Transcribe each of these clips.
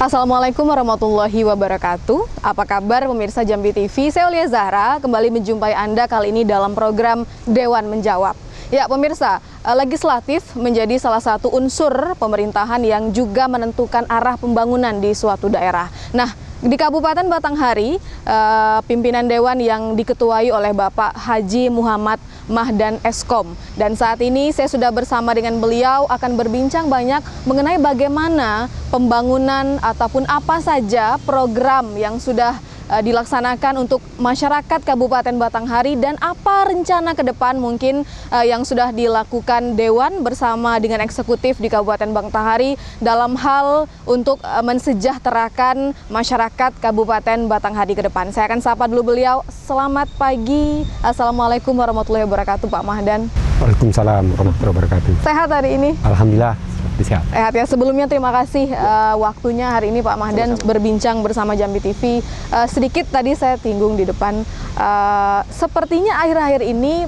Assalamualaikum warahmatullahi wabarakatuh. Apa kabar pemirsa Jambi TV? Saya Aulia Zahra kembali menjumpai Anda kali ini dalam program Dewan Menjawab. Ya pemirsa, legislatif menjadi salah satu unsur pemerintahan yang juga menentukan arah pembangunan di suatu daerah. Nah, di Kabupaten Batanghari, pimpinan Dewan yang diketuai oleh Bapak Haji Muhammad Mahdan Eskom. Dan saat ini saya sudah bersama dengan beliau akan berbincang banyak mengenai bagaimana pembangunan ataupun apa saja program yang sudah dilaksanakan untuk masyarakat Kabupaten Batanghari dan apa rencana ke depan mungkin yang sudah dilakukan Dewan bersama dengan eksekutif di Kabupaten Batanghari dalam hal untuk mensejahterakan masyarakat Kabupaten Batanghari ke depan. Saya akan sapa dulu beliau. Selamat pagi. Assalamualaikum warahmatullahi wabarakatuh Pak Mahdan. Waalaikumsalam warahmatullahi wabarakatuh. Sehat hari ini? Alhamdulillah. Sehat. Ya, sebelumnya terima kasih waktunya hari ini Pak Mahdan berbincang bersama Jambi TV. Sedikit tadi saya tinggung di depan, sepertinya akhir-akhir ini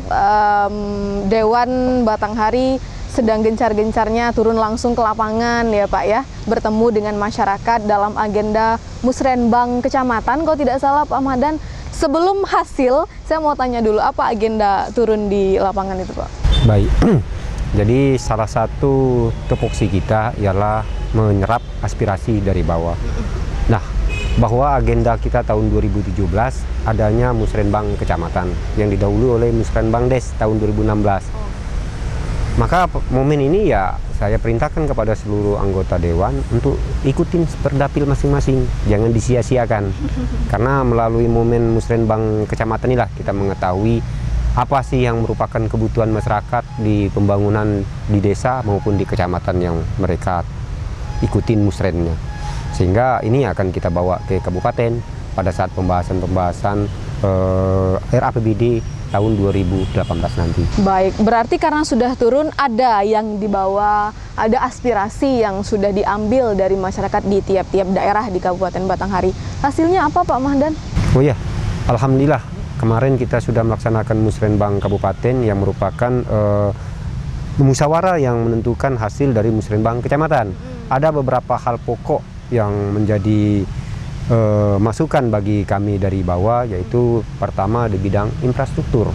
Dewan Batanghari sedang gencar-gencarnya turun langsung ke lapangan ya Pak ya, bertemu dengan masyarakat dalam agenda Musrenbang Kecamatan, kalau tidak salah Pak Mahdan. Sebelum hasil, saya mau tanya dulu apa agenda turun di lapangan itu Pak? Baik. Jadi salah satu tupoksi kita ialah menyerap aspirasi dari bawah. Nah, bahwa agenda kita tahun 2017 adanya Musrenbang Kecamatan yang didahului oleh Musrenbang Des tahun 2016. Maka momen ini ya saya perintahkan kepada seluruh anggota Dewan untuk ikutin perdapil masing-masing, jangan disia-siakan. Karena melalui momen Musrenbang Kecamatan inilah kita mengetahui apa sih yang merupakan kebutuhan masyarakat di pembangunan di desa maupun di kecamatan yang mereka ikutin musrennya. Sehingga ini akan kita bawa ke kabupaten pada saat pembahasan RAPBD tahun 2018 nanti. Baik, berarti karena sudah turun ada yang dibawa, ada aspirasi yang sudah diambil dari masyarakat di tiap-tiap daerah di Kabupaten Batanghari. Hasilnya apa Pak Mahdan? Oh ya, alhamdulillah. Kemarin kita sudah melaksanakan Musrenbang Kabupaten yang merupakan musyawarah yang menentukan hasil dari Musrenbang Kecamatan. Ada beberapa hal pokok yang menjadi masukan bagi kami dari bawah, yaitu pertama di bidang infrastruktur,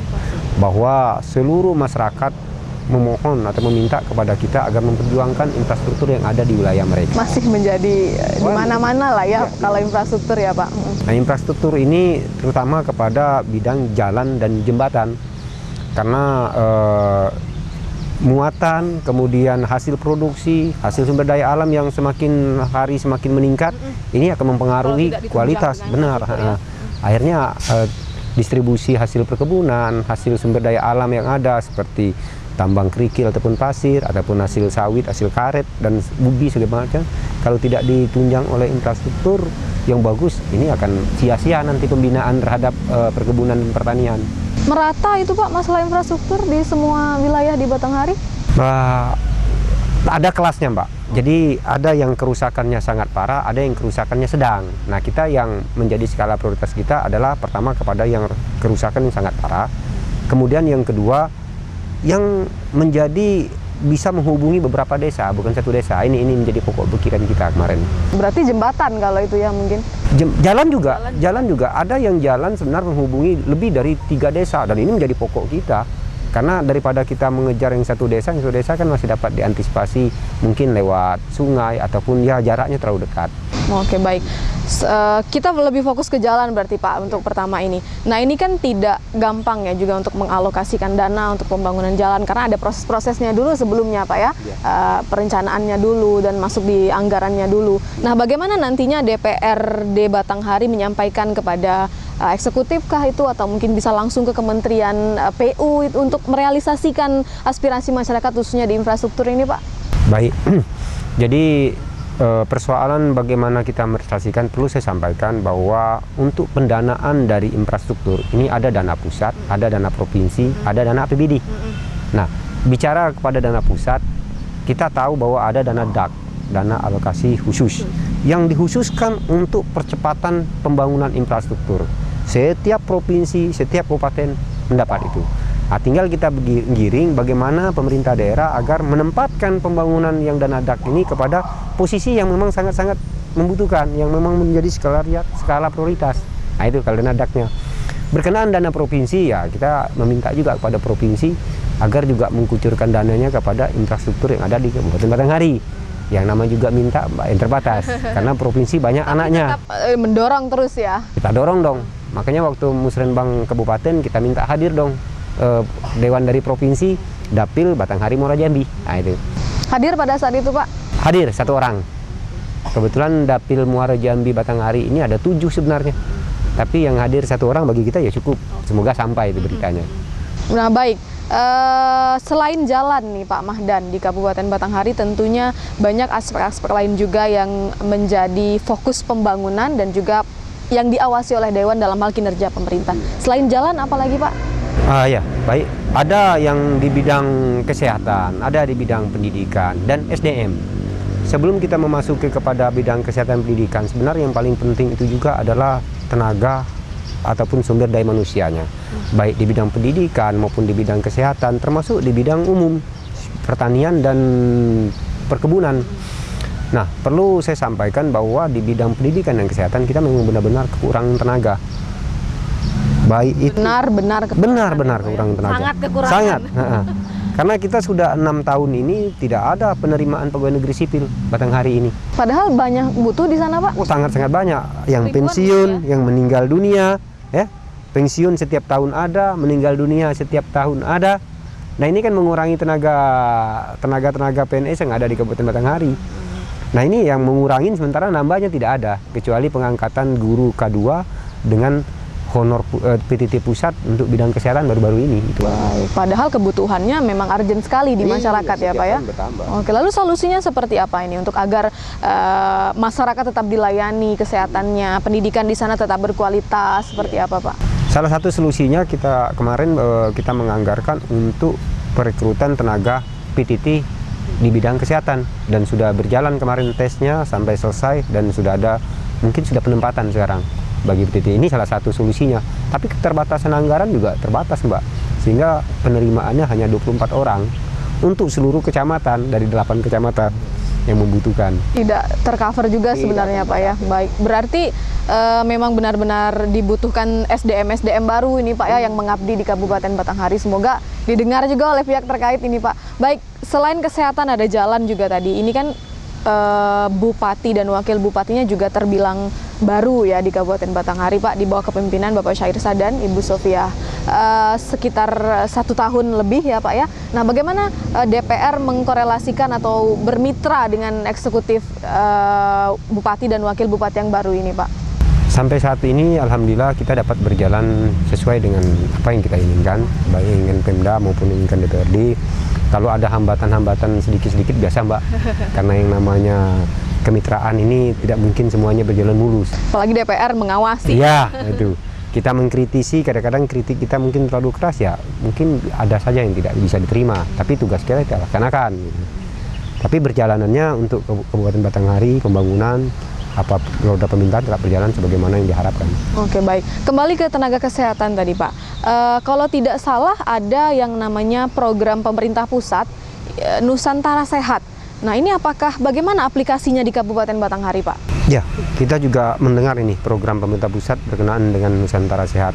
bahwa seluruh masyarakat memohon atau meminta kepada kita agar memperjuangkan infrastruktur yang ada di wilayah mereka. Masih menjadi di mana-mana lah ya, kalau infrastruktur ya Pak. Nah, infrastruktur ini terutama kepada bidang jalan dan jembatan, karena muatan, kemudian hasil produksi, hasil sumber daya alam yang semakin hari semakin meningkat, ini akan mempengaruhi kualitas, benar. Ya. Akhirnya distribusi hasil perkebunan, hasil sumber daya alam yang ada seperti tambang kerikil ataupun pasir, ataupun hasil sawit, hasil karet, dan bubi segala macam, kalau tidak ditunjang oleh infrastruktur yang bagus, ini akan sia-sia nanti pembinaan terhadap perkebunan dan pertanian. Merata itu Pak masalah infrastruktur di semua wilayah di Batanghari? Ada kelasnya Mbak. Jadi ada yang kerusakannya sangat parah, ada yang kerusakannya sedang. Nah, kita yang menjadi skala prioritas kita adalah pertama kepada yang kerusakan yang sangat parah. Kemudian yang kedua, yang menjadi bisa menghubungi beberapa desa, bukan satu desa. Ini menjadi pokok pikiran kita kemarin. Berarti jembatan kalau itu ya mungkin? Jalan juga. Ada yang jalan sebenarnya menghubungi lebih dari 3 desa, dan ini menjadi pokok kita. Karena daripada kita mengejar yang satu desa kan masih dapat diantisipasi mungkin lewat sungai ataupun ya jaraknya terlalu dekat. Oke, baik. Kita lebih fokus ke jalan berarti Pak untuk pertama ini. Nah, ini kan tidak gampang ya juga untuk mengalokasikan dana untuk pembangunan jalan karena ada proses-prosesnya dulu sebelumnya Pak ya. Perencanaannya dulu dan masuk di anggarannya dulu. Nah, bagaimana nantinya DPRD Batanghari menyampaikan kepada eksekutif kah itu atau mungkin bisa langsung ke Kementerian PU untuk merealisasikan aspirasi masyarakat khususnya di infrastruktur ini Pak? Baik. Jadi persoalan bagaimana kita merealisasikan, perlu saya sampaikan bahwa untuk pendanaan dari infrastruktur ini ada dana pusat, ada dana provinsi, ada dana APBD. Nah, bicara kepada dana pusat, kita tahu bahwa ada dana DAK, dana alokasi khusus, yang dikhususkan untuk percepatan pembangunan infrastruktur. Setiap provinsi, setiap kabupaten mendapat itu. Nah, tinggal kita giring bagaimana pemerintah daerah agar menempatkan pembangunan yang dana DAK ini kepada posisi yang memang sangat-sangat membutuhkan, yang memang menjadi skala prioritas. Nah itu kalau dana DAK-nya. Berkenaan dana provinsi, ya kita meminta juga kepada provinsi agar juga mengkucurkan dananya kepada infrastruktur yang ada di Kabupaten Batanghari. Yang nama juga minta yang terbatas, karena provinsi banyak anaknya. Tetap mendorong terus ya. Kita dorong dong. Makanya waktu Musrenbang Kabupaten kita minta hadir dong Dewan dari provinsi, Dapil Batanghari Muara Jambi. Nah itu. Hadir pada saat itu Pak? Hadir 1 orang. Kebetulan Dapil Muara Jambi Batanghari ini ada 7 sebenarnya. Tapi yang hadir 1 orang bagi kita ya cukup. Semoga sampai itu beritanya. Nah baik, selain jalan nih Pak Mahdan di Kabupaten Batanghari tentunya banyak aspek-aspek lain juga yang menjadi fokus pembangunan dan juga yang diawasi oleh Dewan dalam hal kinerja pemerintah. Selain jalan apa lagi Pak? Ya, baik. Ada yang di bidang kesehatan, ada di bidang pendidikan dan SDM. Sebelum kita memasuki kepada bidang kesehatan pendidikan, sebenarnya yang paling penting itu juga adalah tenaga ataupun sumber daya manusianya. Baik di bidang pendidikan maupun di bidang kesehatan, termasuk di bidang umum, pertanian dan perkebunan. Nah, perlu saya sampaikan bahwa di bidang pendidikan dan kesehatan kita memang benar-benar kekurangan tenaga. Baik itu benar-benar kekurangan tenaga. Sangat kekurangan. Sangat. Karena kita sudah 6 tahun ini tidak ada penerimaan pegawai negeri sipil Batanghari ini. Padahal banyak butuh di sana Pak. Oh, sangat-sangat banyak. Yang Ribuan pensiun, ya? yang meninggal dunia, ya. Pensiun setiap tahun ada, meninggal dunia setiap tahun ada. Nah ini kan mengurangi tenaga PNS yang ada di Kabupaten Batanghari. Nah ini yang mengurangi, sementara nambahnya tidak ada, kecuali pengangkatan guru K2 dengan honor PTT pusat untuk bidang kesehatan baru-baru ini. Itu. Baik, padahal kebutuhannya memang urgent sekali di masyarakat ya Pak ya. Oke, lalu solusinya seperti apa ini untuk agar masyarakat tetap dilayani kesehatannya, pendidikan di sana tetap berkualitas, seperti apa Pak? Salah satu solusinya kita kemarin kita menganggarkan untuk perekrutan tenaga PTT di bidang kesehatan dan sudah berjalan kemarin tesnya sampai selesai dan sudah ada mungkin sudah penempatan sekarang bagi PTT. Ini salah satu solusinya. Tapi keterbatasan anggaran juga terbatas Mbak, sehingga penerimaannya hanya 24 orang untuk seluruh kecamatan dari 8 kecamatan yang membutuhkan. Tidak tercover juga sebenarnya Pak ya. Baik, berarti memang benar-benar dibutuhkan SDM baru ini Pak ya yang mengabdi di Kabupaten Batanghari. Semoga didengar juga oleh pihak terkait ini Pak. Baik, selain kesehatan ada jalan juga tadi. Ini kan Bupati dan Wakil Bupatinya juga terbilang baru ya di Kabupaten Batanghari Pak, di bawah kepemimpinan Bapak Syair Sadan, Ibu Sofia, sekitar 1 tahun lebih ya Pak ya. Nah bagaimana DPR mengkorelasikan atau bermitra dengan eksekutif Bupati dan Wakil Bupati yang baru ini Pak? Sampai saat ini Alhamdulillah kita dapat berjalan sesuai dengan apa yang kita inginkan, baik ingin Pemda maupun inginkan DPRD. Kalau ada hambatan-hambatan sedikit-sedikit biasa Mbak, karena yang namanya kemitraan ini tidak mungkin semuanya berjalan mulus. Apalagi DPR mengawasi. Iya, itu. Kita mengkritisi, kadang-kadang kritik kita mungkin terlalu keras ya, mungkin ada saja yang tidak bisa diterima, tapi tugas kita laksanakan. Tapi berjalanannya untuk Kabupaten Batanghari, pembangunan, apa roda pemerintahan tetap berjalan sebagaimana yang diharapkan. Oke, baik. Kembali ke tenaga kesehatan tadi Pak. Kalau tidak salah ada yang namanya program pemerintah pusat Nusantara Sehat. Nah ini bagaimana aplikasinya di Kabupaten Batanghari Pak? Ya, kita juga mendengar ini program pemerintah pusat berkenaan dengan Nusantara Sehat.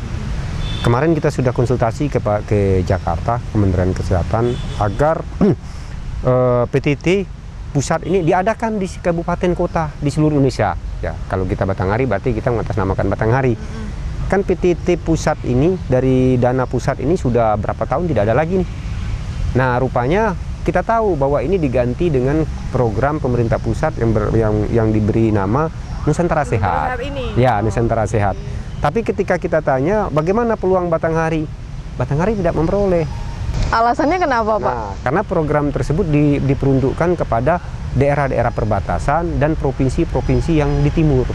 Kemarin kita sudah konsultasi ke Jakarta, Kementerian Kesehatan, agar PTT pusat ini diadakan di kabupaten kota di seluruh Indonesia. Ya, kalau kita Batanghari berarti kita mengatasnamakan Batanghari. Kan PTT pusat ini dari dana pusat ini sudah berapa tahun tidak ada lagi nih. Nah, rupanya kita tahu bahwa ini diganti dengan program pemerintah pusat yang diberi nama Nusantara Sehat. Ya, Nusantara Sehat. Tapi ketika kita tanya bagaimana peluang Batanghari, Batanghari tidak memperoleh. Alasannya kenapa Pak? Nah, karena program tersebut diperuntukkan kepada daerah-daerah perbatasan dan provinsi-provinsi yang di timur.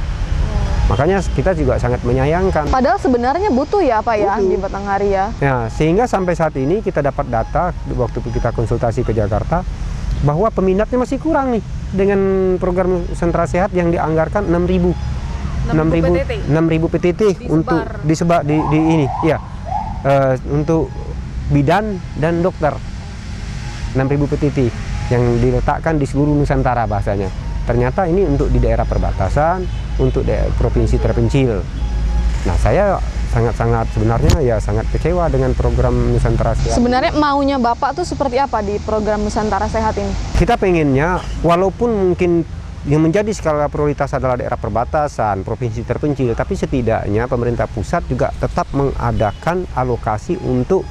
Makanya kita juga sangat menyayangkan. Padahal sebenarnya butuh ya Pak ya di Batanghari ya. Ya, sehingga sampai saat ini kita dapat data waktu kita konsultasi ke Jakarta bahwa peminatnya masih kurang nih dengan program Sentra Sehat yang dianggarkan 6.000 PTT untuk disebar di ini ya untuk bidan dan dokter 6.000 PTT yang diletakkan di seluruh Nusantara bahasanya. ternyata ini untuk di daerah perbatasan, untuk provinsi terpencil. Nah, saya sangat-sangat sebenarnya ya sangat kecewa dengan program Nusantara Sehat. Sebenarnya maunya Bapak tuh seperti apa di program Nusantara Sehat ini? Kita pengennya, walaupun mungkin yang menjadi skala prioritas adalah daerah perbatasan, provinsi terpencil, tapi setidaknya pemerintah pusat juga tetap mengadakan alokasi untuk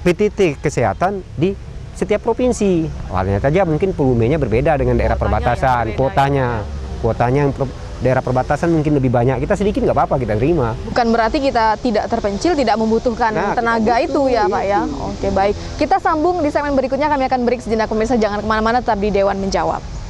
PTT kesehatan di setiap provinsi. Awalnya saja mungkin volumenya berbeda dengan daerah perbatasan, kuotanya yang daerah perbatasan mungkin lebih banyak, kita sedikit nggak apa-apa, kita terima. Bukan berarti kita tidak terpencil, tidak membutuhkan tenaga itu ya Pak ya. Oke, baik. Kita sambung di segmen berikutnya, kami akan break sejenak pemirsa, jangan kemana-mana, tetap di Dewan Menjawab.